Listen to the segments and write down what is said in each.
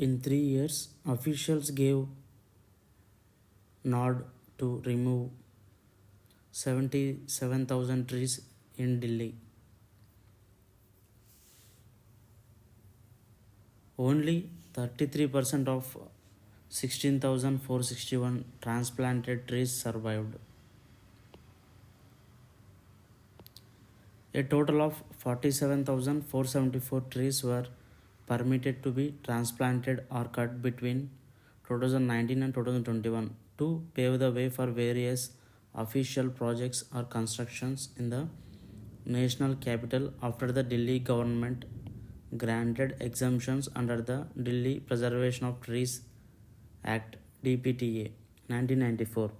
In 3 years, officials gave nod to remove 77,000 trees in Delhi. Only 33% of 16,461 transplanted trees survived. A total of 47,474 trees were permitted to be transplanted or cut between 2019 and 2021 to pave the way for various official projects or constructions in the national capital after the Delhi government granted exemptions under the Delhi Preservation of Trees Act DPTA 1994.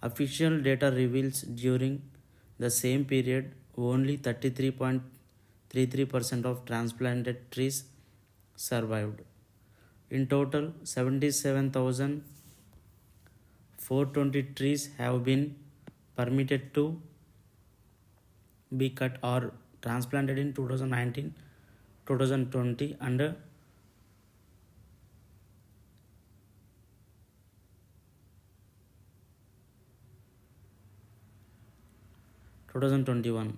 Official data reveals during the same period only 33.33% of transplanted trees survived. In total, 77,420 trees have been permitted to be cut or transplanted in 2019, 2020 and 2021.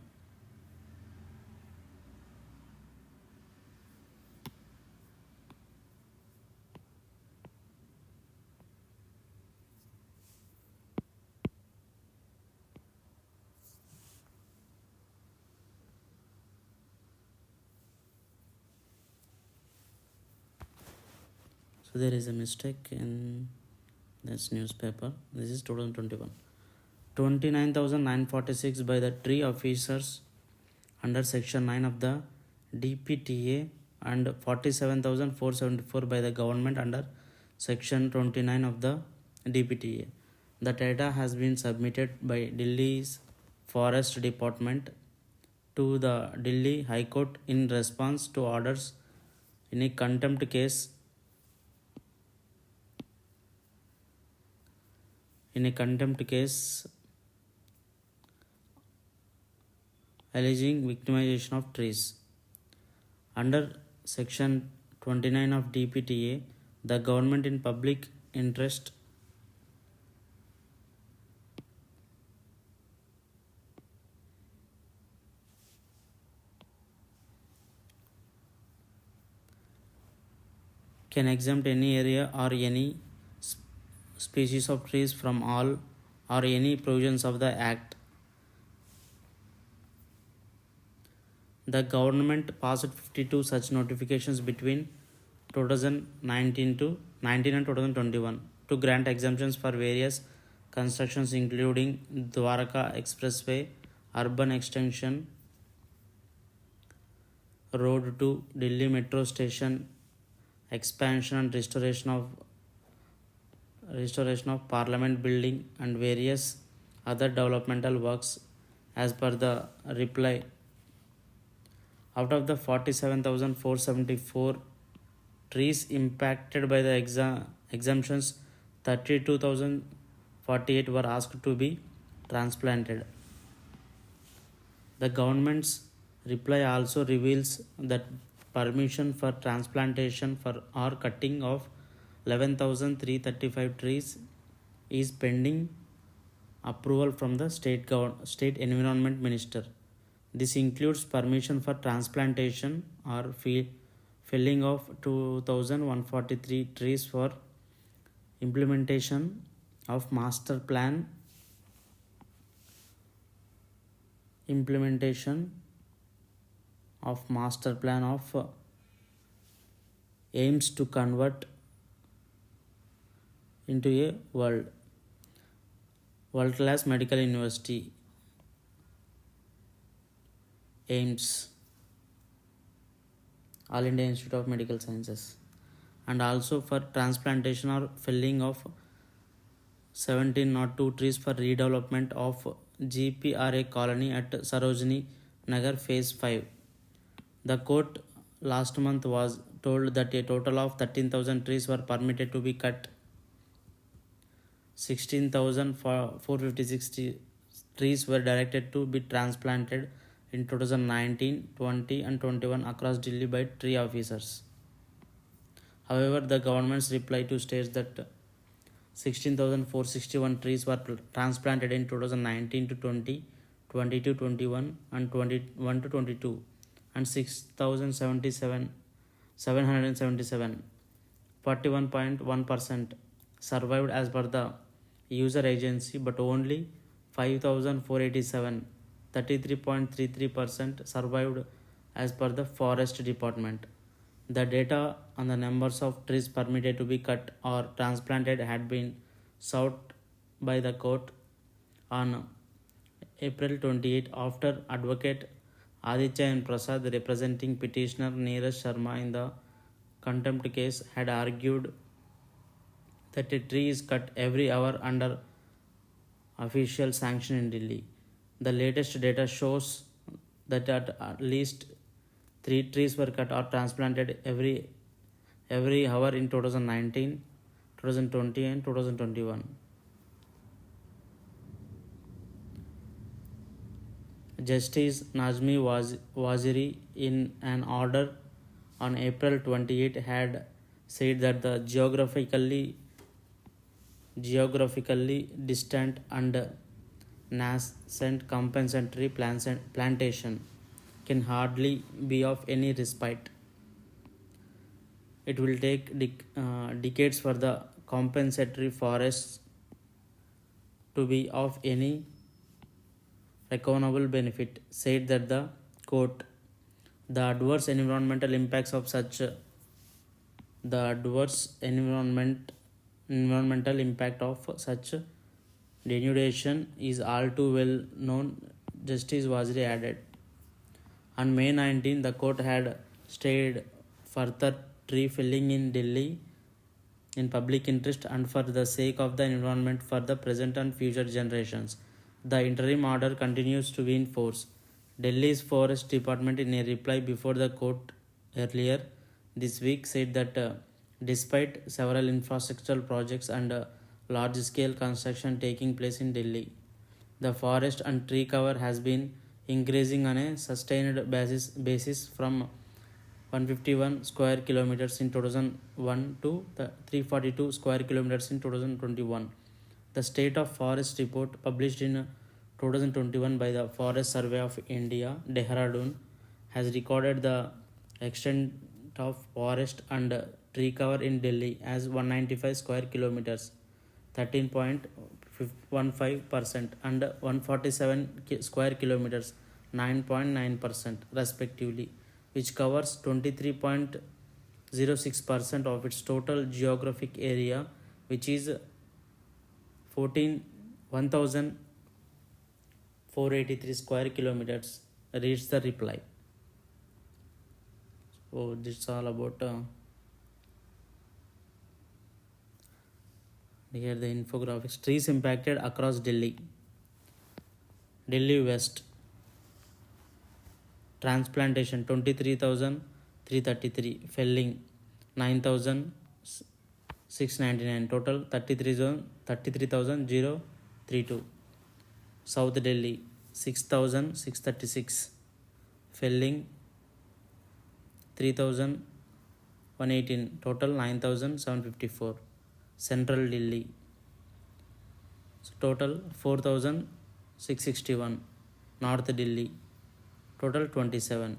So there is a mistake in this newspaper. This is 2021. 29,946 by the tree officers under section 9 of the DPTA and 47,474 by the government under section 29 of the DPTA. The data has been submitted by Delhi's Forest Department to the Delhi High Court in response to orders in a contempt case alleging victimization of trees. Under section 29 of DPTA, the government in public interest can exempt any area or any species of trees from all or any provisions of the Act. The government passed 52 such notifications between 2019 and 2021 to grant exemptions for various constructions including Dwarka Expressway, urban extension, road to Delhi Metro Station, expansion and restoration of Parliament building and various other developmental works as per the reply. Out of the 47,474 trees impacted by the exemptions, 32,048 were asked to be transplanted. The government's reply also reveals that permission for transplantation for or cutting of 11,335 trees is pending approval from the state environment minister. This includes permission for transplantation or felling of 2,143 trees for implementation of master plan of aims to convert into a world-class medical university. AIIMS, All India Institute of Medical Sciences, and also for transplantation or felling of 1702 trees for redevelopment of GPRA colony at Sarojini Nagar Phase 5. The court last month was told that a total of 13,000 trees were permitted to be cut. 16,456 trees were directed to be transplanted in 2019, 20 and 21 across Delhi by tree officers. However, the government's reply to states that 16,461 trees were transplanted in 2019 to 20, 20 to 21, and 21 to 22, and 6,777, 41.1% survived as per the user agency, but only 5,487, 33.33% survived as per the forest department. The data on the numbers of trees permitted to be cut or transplanted had been sought by the court on April 28 after advocate Aditya N. Prasad, representing petitioner Neeraj Sharma in the contempt case, had argued that a tree is cut every hour under official sanction in Delhi. The latest data shows that at least 3 trees were cut or transplanted every hour in 2019, 2020, and 2021. Justice Nazmi Waziri, in an order on April 28, had said that the geographically distant and nascent compensatory plantation can hardly be of any respite. It will take decades for the compensatory forests to be of any recoverable benefit, said that the quote, the adverse environmental impacts of such environmental impact of such denudation is all too well known, Justice Waziri added. On May 19, the court had stayed further tree felling in Delhi in public interest and for the sake of the environment for the present and future generations. The interim order continues to be in force. Delhi's Forest Department, in a reply before the court earlier this week, said that despite several infrastructural projects and large-scale construction taking place in Delhi, the forest and tree cover has been increasing on a sustained basis from 151 square kilometers in 2001 to 342 square kilometers in 2021. The State of Forest report published in 2021 by the Forest Survey of India, Dehradun, has recorded the extent of forest and tree cover in Delhi as 195 square kilometers, 13.15%, and 147 square kilometers, 9.9% respectively, which covers 23.06% of its total geographic area, which is 1,483 square kilometers, reads the reply. So this is all about here the infographics. Trees impacted across Delhi. Delhi West. Transplantation 23,333. Felling 9,699. Total 33,032. South Delhi 6,636. Felling 3,118. Total 9,754. Central Delhi, so total 4,661. North Delhi, total 27.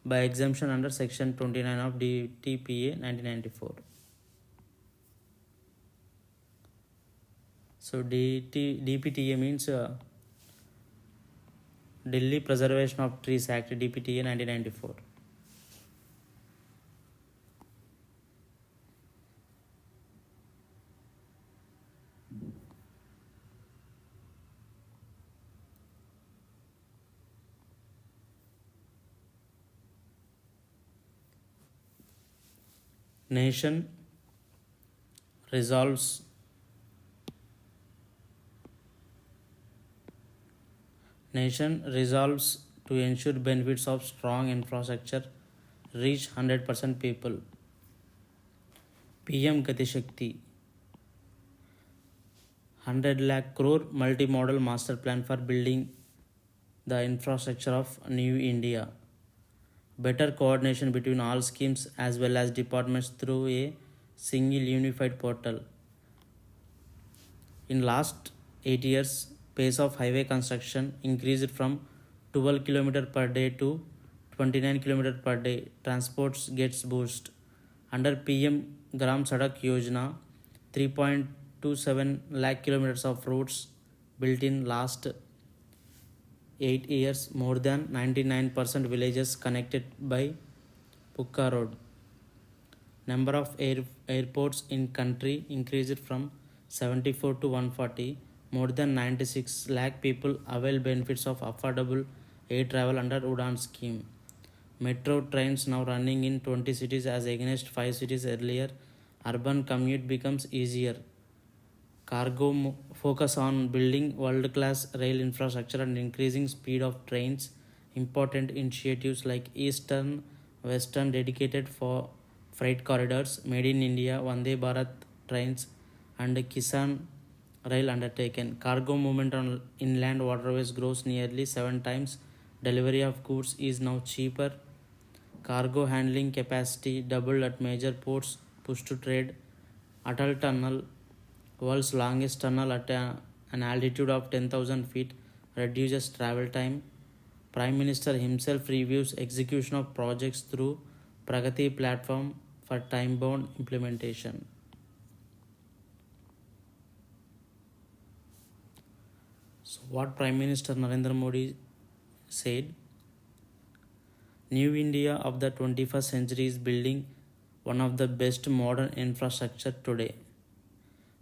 By exemption under section 29 of DTPA 1994. So DPTA means Delhi Preservation of Trees Act, DPTA 1994. Nation resolves to ensure benefits of strong infrastructure reach 100% people. PM Gati Shakti 100 lakh crore multi-modal master plan for building the infrastructure of New India. better coordination between all schemes as well as departments through a single unified portal. In last 8 years, pace of highway construction increased from 12 km per day to 29 km per day. Transports gets boost. Under PM Gram Sadak Yojana, 3.27 lakh kilometers of roads built in last 8 years, more than 99% villages connected by Pukka Road. Number of airports in country increased from 74 to 140. More than 96 lakh people avail benefits of affordable air travel under Udan scheme. Metro trains now running in 20 cities as against 5 cities earlier. Urban commute becomes easier. Cargo focus on building world-class rail infrastructure and increasing speed of trains. Important initiatives like Eastern, Western dedicated for freight corridors, Made in India, Vande Bharat trains, and Kisan Rail undertaken. Cargo movement on inland waterways grows nearly 7 times. Delivery of goods is now cheaper. Cargo handling capacity doubled at major ports, push to trade. Atal Tunnel, world's longest tunnel at an altitude of 10,000 feet, reduces travel time. Prime Minister himself reviews execution of projects through Pragati platform for time-bound implementation. So what Prime Minister Narendra Modi said, New India of the 21st century is building one of the best modern infrastructure today.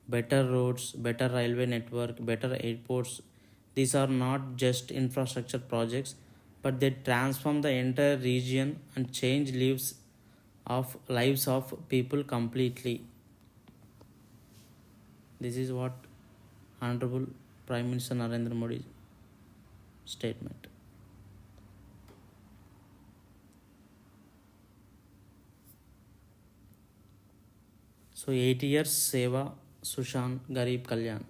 Better roads, better railway network, better airports. These are not just infrastructure projects, but they transform the entire region and change lives of people completely. This is what Honorable Prime Minister Narendra Modi statement. So 8 years Seva Sushan Garib Kalyan.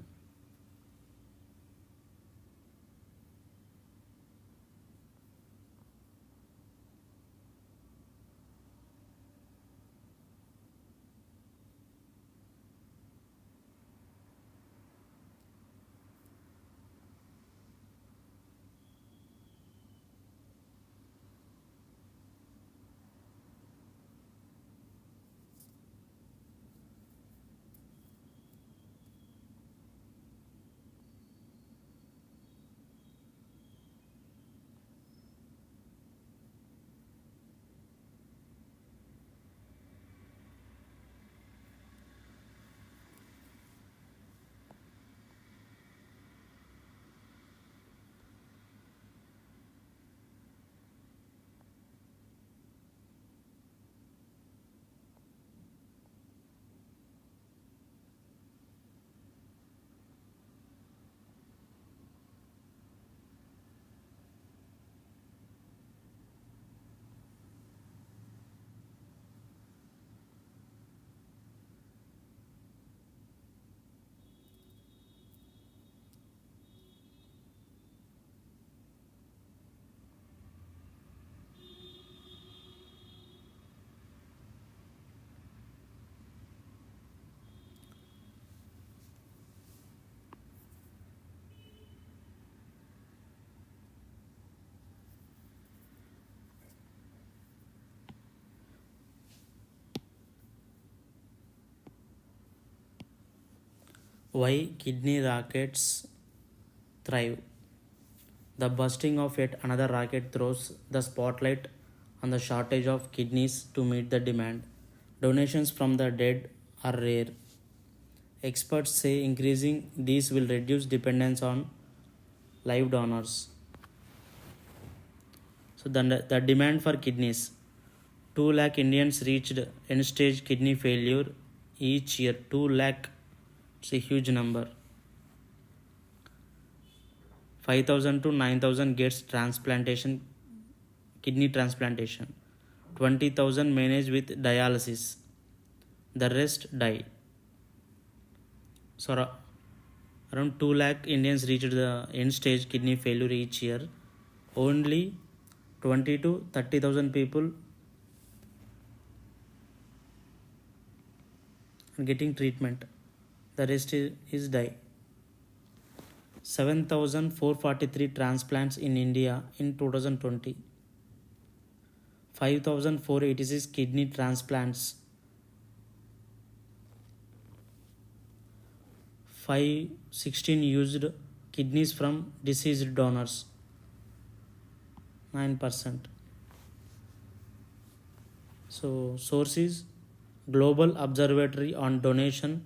Why kidney rockets thrive. The busting of yet another rocket throws the spotlight on the shortage of kidneys to meet the demand. Donations from the dead are rare. Experts say increasing these will reduce dependence on live donors. So the demand for kidneys. 2 lakh Indians reached end stage kidney failure each year. 2 lakh, it's a huge number. 5,000 to 9,000 gets kidney transplantation. 20,000 managed with dialysis. The rest die. So around 2 lakh Indians reached the end stage kidney failure each year. Only 20 to 30,000 people are getting treatment. The rest is die. 7,443 transplants in India in 2020. 5,486 kidney transplants. 516 used kidneys from deceased donors. 9%. So source is Global Observatory on Donation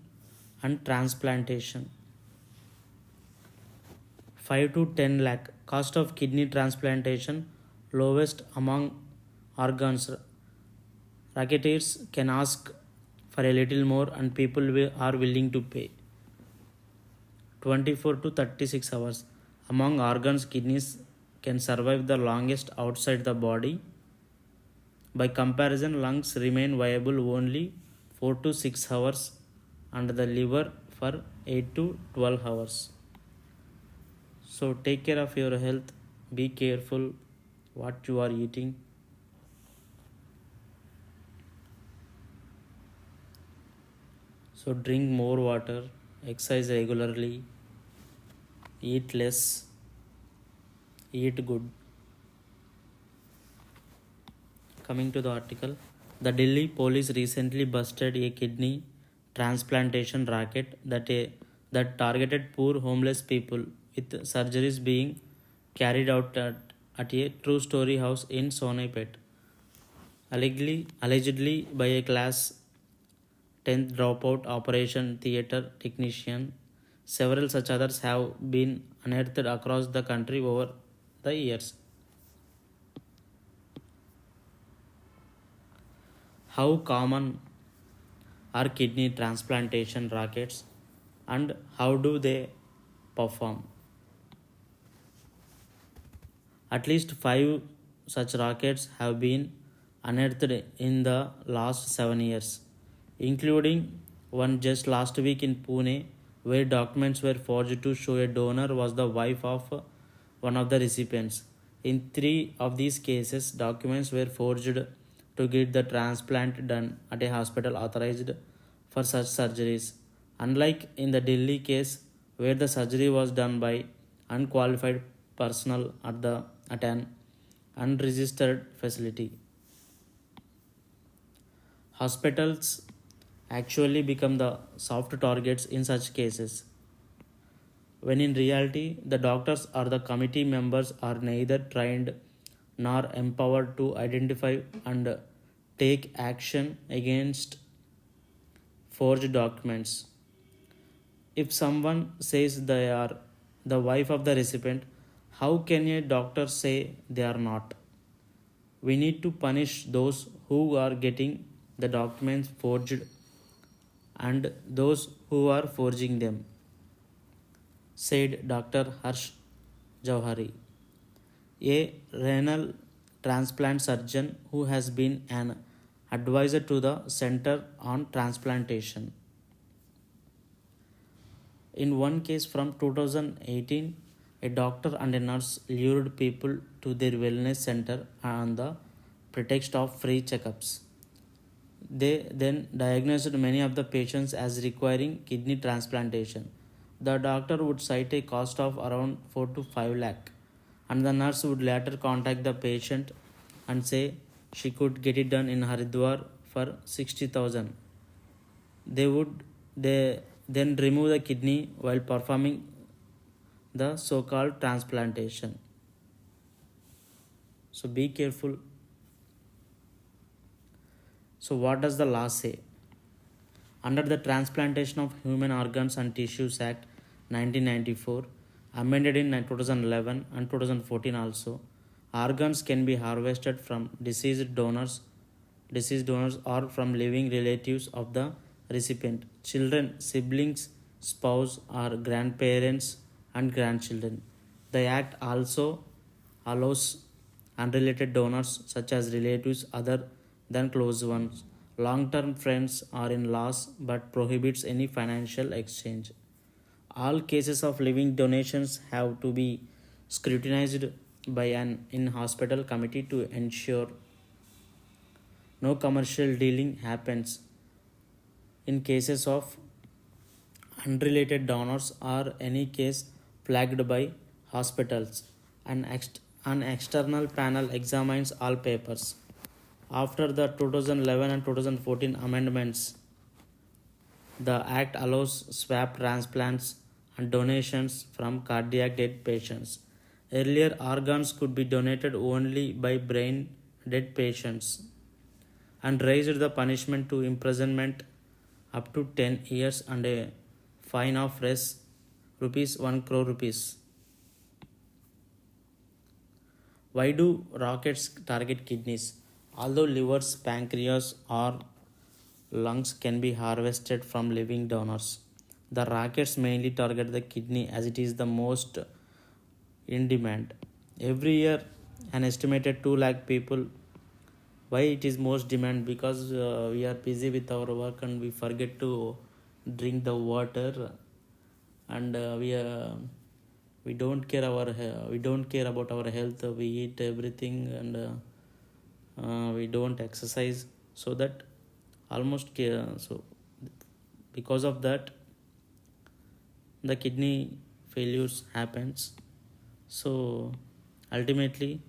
and Transplantation. 5 to 10 lakh cost of kidney transplantation, lowest among organs. Racketeers can ask for a little more and people are willing to pay. 24 to 36 hours among organs, kidneys can survive the longest outside the body. By comparison, lungs remain viable only 4 to 6 hours and the liver for 8 to 12 hours. So take care of your health. Be careful what you are eating. So drink more water, exercise regularly, eat less, eat good. Coming to the article, the Delhi police recently busted a kidney transplantation racket that targeted poor homeless people, with surgeries being carried out at a true story house in Sonepet. Allegedly by a class 10th dropout operation theatre technician, several such others have been unearthed across the country over the years. How common are kidney transplantation rackets and how do they perform? At least 5 such rockets have been unearthed in the last 7 years, including one just last week in Pune, where documents were forged to show a donor was the wife of one of the recipients. In 3 of these cases, documents were forged to get the transplant done at a hospital authorized for such surgeries. Unlike in the Delhi case, where the surgery was done by unqualified personnel at an unregistered facility. Hospitals actually become the soft targets in such cases, when in reality, the doctors or the committee members are neither trained nor empowered to identify and take action against forged documents. If someone says they are the wife of the recipient, how can a doctor say they are not? We need to punish those who are getting the documents forged and those who are forging them, said Dr. Harsh Jauhari, a renal transplant surgeon who has been an advisor to the Center on Transplantation. In one case from 2018, a doctor and a nurse lured people to their wellness center on the pretext of free checkups. They then diagnosed many of the patients as requiring kidney transplantation. The doctor would cite a cost of around 4 to 5 lakh, and the nurse would later contact the patient and say she could get it done in Haridwar for 60,000. They then remove the kidney while performing the so-called transplantation. So be careful. So what does the law say? Under the Transplantation of Human Organs and Tissues Act 1994, amended in 2011 and 2014 also, organs can be harvested from deceased donors or from living relatives of the recipient, children, siblings, spouse or grandparents and grandchildren. The act also allows unrelated donors such as relatives other than close ones, long-term friends or in-laws, but prohibits any financial exchange. All cases of living donations have to be scrutinized by an in-hospital committee to ensure no commercial dealing happens. In cases of unrelated donors or any case flagged by hospitals, an external panel examines all papers. After the 2011 and 2014 amendments, the Act allows swab transplants and donations from cardiac dead patients. Earlier, organs could be donated only by brain dead patients and raised the punishment to imprisonment up to 10 years and a fine of rupees 1 crore rupees. Why do rockets target kidneys? Although livers, pancreas, or lungs can be harvested from living donors, the rockets mainly target the kidney as it is the most in demand. Every year, an estimated 2 lakh people. Why it is most demand? Because we are busy with our work and we forget to drink the water, and we don't care we don't care about our health. We eat everything, and we don't exercise, so that almost care. So because of that, the kidney failures happens. So ultimately,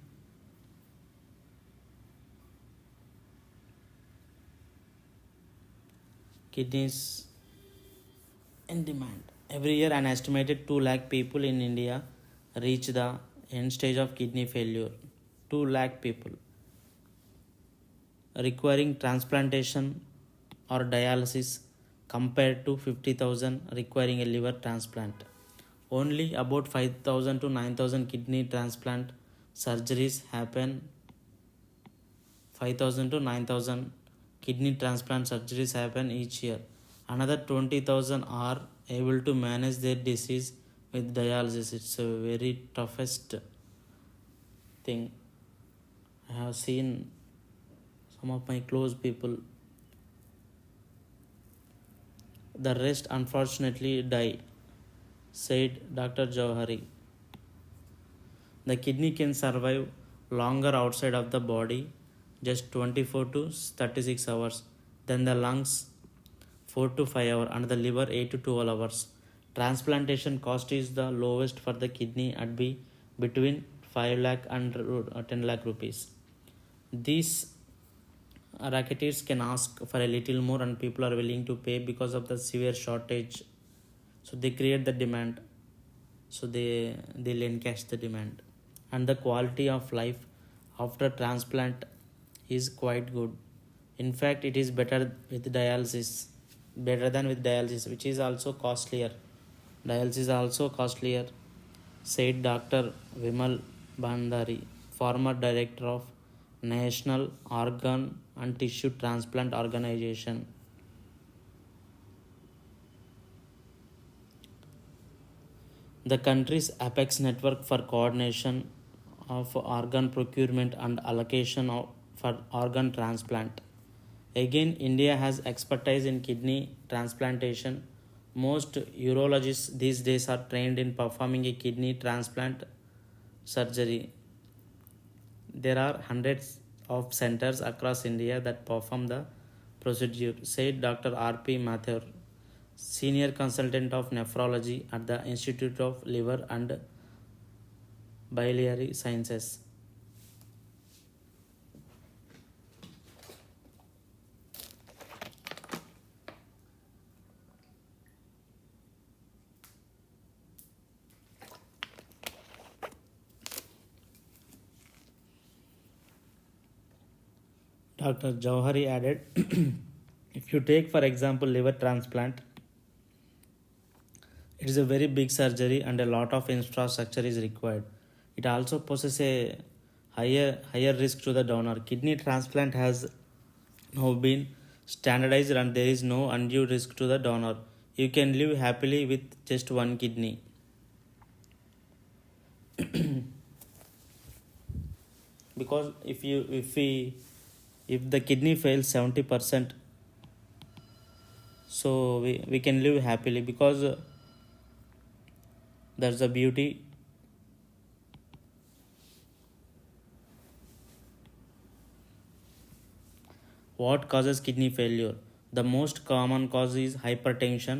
kidneys in demand. Every year, an estimated 2 lakh people in India reach the end stage of kidney failure. 2 lakh people requiring transplantation or dialysis compared to 50,000 requiring a liver transplant. Only about 5,000 to 9,000 kidney transplant surgeries happen. 5,000 to 9,000 kidney transplant surgeries happen each year. Another 20,000 are able to manage their disease with dialysis. It's a very toughest thing. I have seen some of my close people. The rest unfortunately die, said Dr. Jauhari. The kidney can survive longer outside of the body, just 24 to 36 hours, than the lungs, 4 to 5 hours, and the liver, 8 to 12 hours. Transplantation cost is the lowest for the kidney at between 5 lakh and 10 lakh rupees. These racketeers can ask for a little more, and people are willing to pay because of the severe shortage. So they create the demand. So they'll encash the demand. And the quality of life after transplant is quite good. In fact, it is better than with dialysis, which is also costlier. Dialysis is also costlier, said Dr. Vimal Bandari, former director of National Organ and Tissue Transplant Organization. The country's apex network for coordination of organ procurement and allocation for organ transplant. Again, India has expertise in kidney transplantation. Most urologists these days are trained in performing a kidney transplant surgery. There are hundreds of centers across India that perform the procedure, said Dr. R.P. Mathur, senior consultant of nephrology at the Institute of Liver and Biliary Sciences. Dr. Jauhari added, if you take, for example, liver transplant, it is a very big surgery and a lot of infrastructure is required. It also poses a higher risk to the donor. Kidney transplant has now been standardized and there is no undue risk to the donor. You can live happily with just one kidney. Because if the kidney fails 70%, so we can live happily, because that's the beauty. What causes kidney failure? The most common cause is hypertension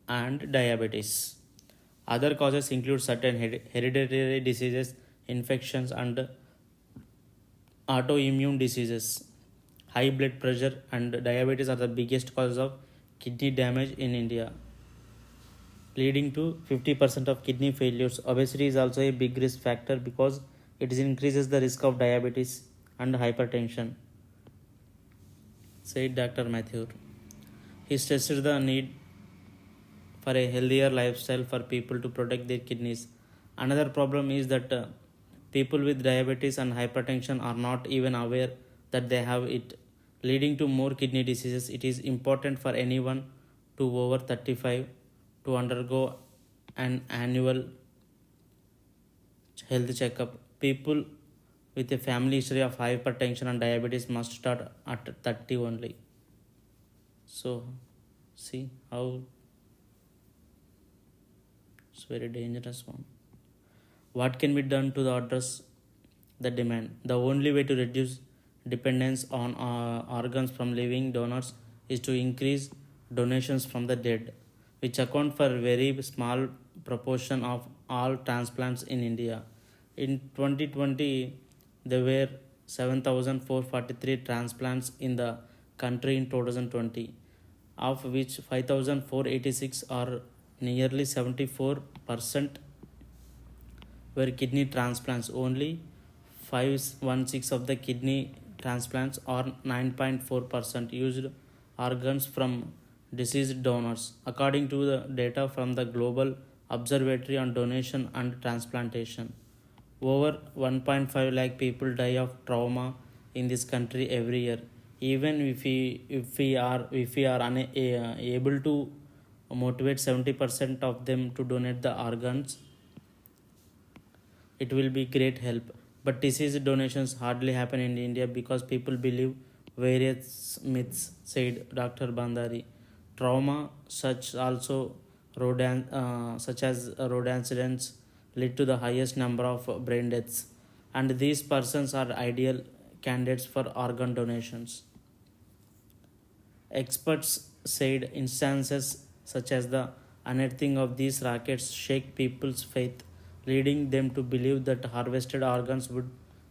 and diabetes. Other causes include certain hereditary diseases, infections, and autoimmune diseases. High blood pressure and diabetes are the biggest causes of kidney damage in India, leading to 50% of kidney failures. Obesity is also a big risk factor because it increases the risk of diabetes and hypertension, said Dr. Matthew. He stressed the need for a healthier lifestyle for people to protect their kidneys. Another problem is that people with diabetes and hypertension are not even aware that they have it, leading to more kidney diseases. It is important for anyone to over 35 to undergo an annual health checkup. People with a family history of hypertension and diabetes must start at 30 only. So, see how it's very dangerous one. What can be done to address the demand? The only way to reduce dependence on organs from living donors is to increase donations from the dead, which account for a very small proportion of all transplants in India. In 2020, there were 7,443 transplants in the country in 2020, of which 5,486 or nearly 74% were kidney transplants. Only 516 of the kidney transplants or 9.4% used organs from deceased donors, according to the data from the Global Observatory on Donation and Transplantation. Over 1.5 lakh people die of trauma in this country every year. Even if we are able to motivate 70% of them to donate the organs, it will be great help. But disease donations hardly happen in India because people believe various myths, said Dr. Bandari. Trauma, such as road accidents, lead to the highest number of brain deaths, and these persons are ideal candidates for organ donations. Experts said instances such as the unearthing of these rockets shake people's faith, leading them to believe that harvested organs would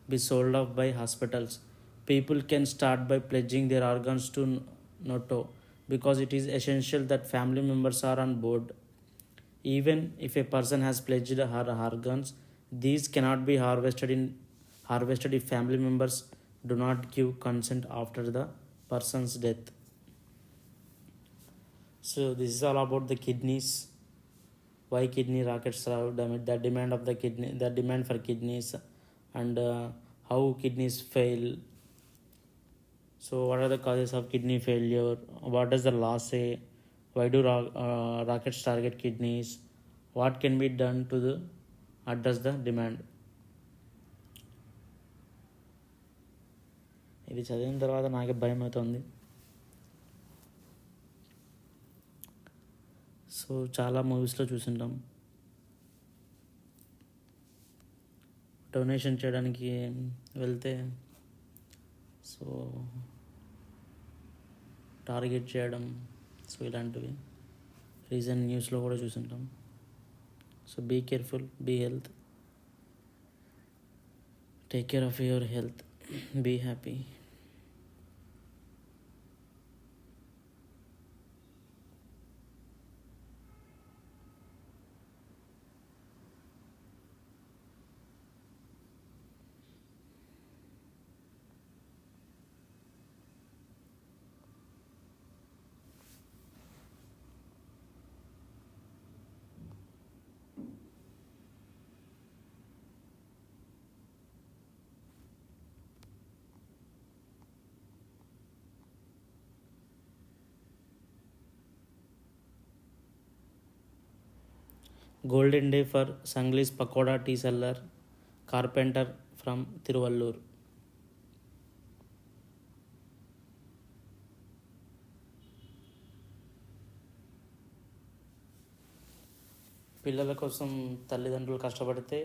be sold off by hospitals. People can start by pledging their organs to NATO because it is essential that family members are on board. Even if a person has pledged her organs, these cannot be harvested if family members do not give consent after the person's death. So this is all about the kidneys. Why kidney rockets are damaged, the demand of the kidney, the demand for kidneys, and how kidneys fail. So what are the causes of kidney failure? What does the law say? Why do rockets target kidneys? What can be done to address the demand? ఇది చదివిన తర్వాత నాకే భయం అవుతుంది. So చాలా మూవీస్లో చూసింటాం, donation చేయడానికి వెళ్తే సో టార్గెట్ చేయడం, సో ఇలాంటివి రీసెంట్ న్యూస్లో కూడా చూసింటాం. So be careful, be health, take care of your health, be happy. Golden day for Sangli's Pakoda tea seller, carpenter from Tiruvallur. పిల్లల కోసం తల్లిదండ్రులు కష్టపడితే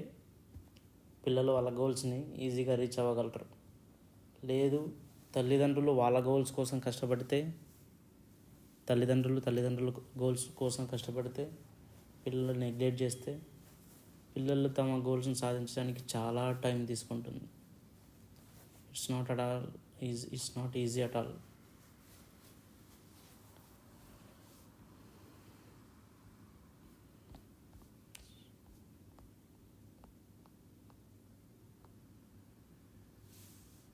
పిల్లలు వాళ్ళ గోల్స్ని ఈజీగా రీచ్ అవ్వగలరు. లేదు తల్లిదండ్రులు వాళ్ళ గోల్స్ కోసం కష్టపడితే, తల్లిదండ్రులు గోల్స్ కోసం కష్టపడితే, పిల్లలు నెగ్లెక్ట్ చేస్తే పిల్లలు తమ గోల్స్ని సాధించడానికి చాలా టైం తీసుకుంటుంది. It's not easy at all.